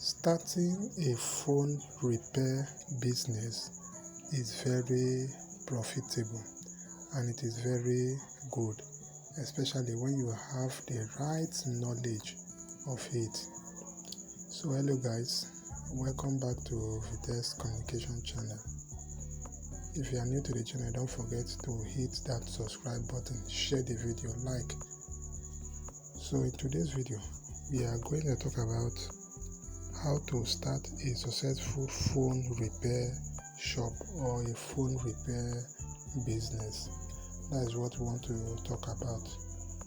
Starting a phone repair business is very profitable and it is very good, especially when you have the right knowledge of it. So hello guys, welcome back to Vitesse Communication channel. If you are new to the channel, don't forget to hit that subscribe button, share the video, like. So in today's video, we are going to talk about how to start a successful phone repair shop or a phone repair business. That is what we want to talk about.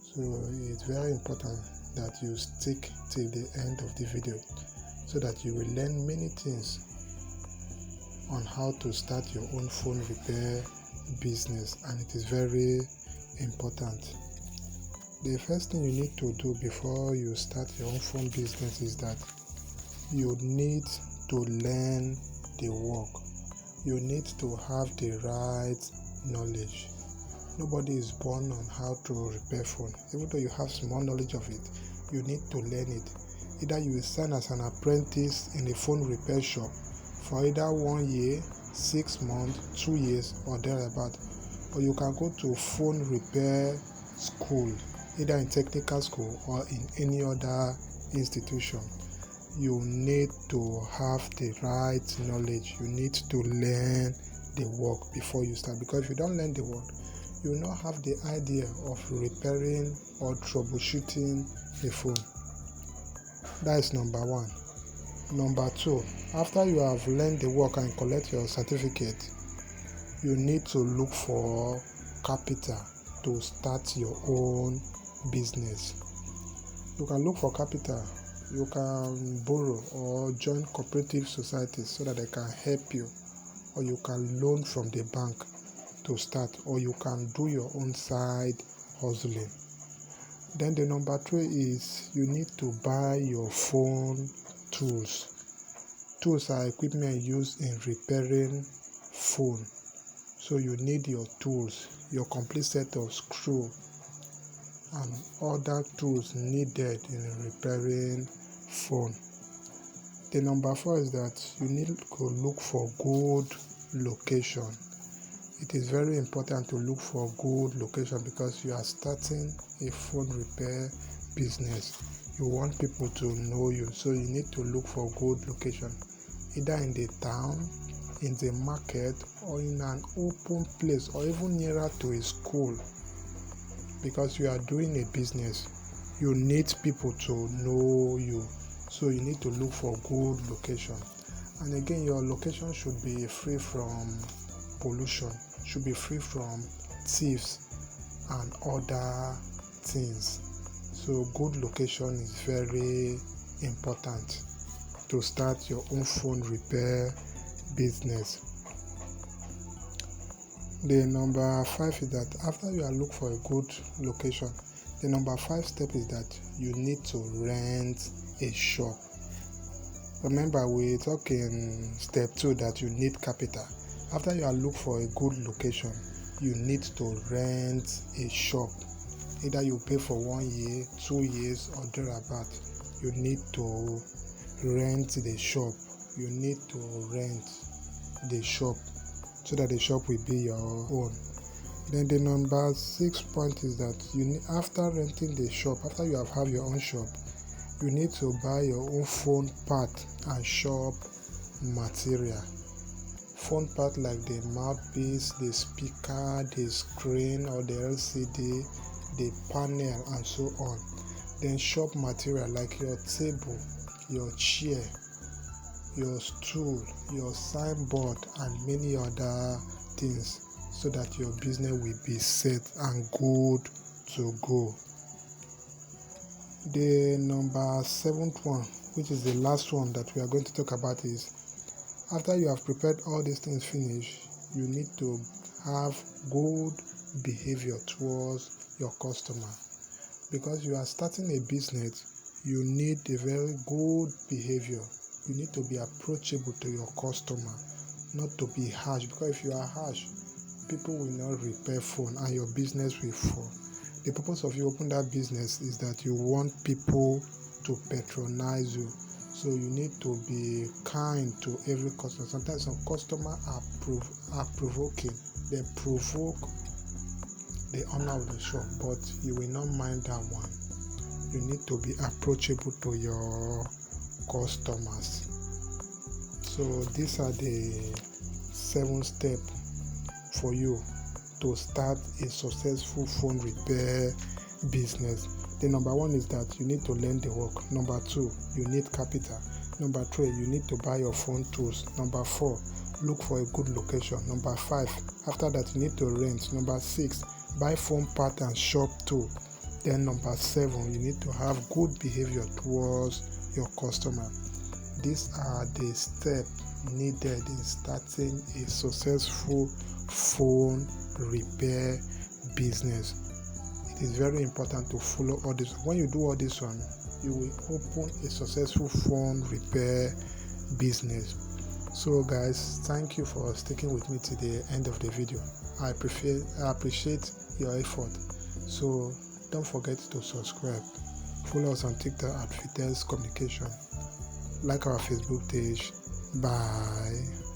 So it's very important that you stick till the end of the video so that you will learn many things on how to start your own phone repair business, and it is very important. The first thing you need to do before you start your own phone business is that you need to learn the work. You need to have the right knowledge. Nobody is born on how to repair phone. Even though you have small knowledge of it, you need to learn it. Either you will sign as an apprentice in a phone repair shop for either 1 year, 6 months, 2 years or thereabout. Or you can go to phone repair school, either in technical school or in any other institution. You need to have the right knowledge. You need to learn the work before you start, because if you don't learn the work, you will not have the idea of repairing or troubleshooting the phone. That is number one. Number two, after you have learned the work and collect your certificate, you need to look for capital to start your own business. You can look for capital. You can borrow or join cooperative societies so that they can help you, or you can loan from the bank to start, or you can do your own side hustling. Then the number three is you need to buy your phone tools. Tools are equipment used in repairing phone. So you need your tools, your complete set of screw and other tools needed in repairing phone. The number four is that you need to look for good location. It is very important to look for good location because you are starting a phone repair business. You want people to know you, so you need to look for good location, either in the town, in the market, or in an open place, or even nearer to a school. Because you are doing a business, you need people to know you, so you need to look for good location. And again, your location should be free from pollution, should be free from thieves and other things. So good location is very important to start your own phone repair business. The number five is that after you are looking for a good location, the number five step is that you need to rent a shop. Remember, we talk in step 2 that you need capital. After you are looking for a good location, you need to rent a shop. Either you pay for 1 year, 2 years or thereabout. You need to rent the shop. You need to rent the shop so that the shop will be your own. Then the number 6 point is that you need, after renting the shop, after you have your own shop, you need to buy your own phone part and shop material. Phone part like the mouthpiece, the speaker, the screen or the LCD, the panel and so on. Then shop material like your table, your chair, your stool, your signboard and many other things, so that your business will be set and good to go. The number 7th one, which is the last one that we are going to talk about, is after you have prepared all these things finish, you need to have good behavior towards your customer. Because you are starting a business, you need a very good behavior. You need to be approachable to your customer, not to be harsh, because if you are harsh, people will not repair phone and your business will fall. The purpose of you open that business is that you want people to patronize you. So you need to be kind to every customer. Sometimes some customers are provoking. They provoke the owner of the shop, but you will not mind that one. You need to be approachable to your customers. So these are the 7 steps for you to start a successful phone repair business. The number 1 is that you need to learn the work. Number 2, you need capital. Number 3, you need to buy your phone tools. Number 4, look for a good location. Number 5, after that you need to rent. Number 6, buy phone part and shop too. Then number 7, you need to have good behavior towards your customer. These are the steps needed in starting a successful phone repair business. It is very important to follow all this. When you do all this one, you will open a successful phone repair business. So guys, thank you for sticking with me to the end of the video. I appreciate your effort. So don't forget to subscribe. Follow us on TikTok at Fitness Communication. Like our Facebook page. Bye.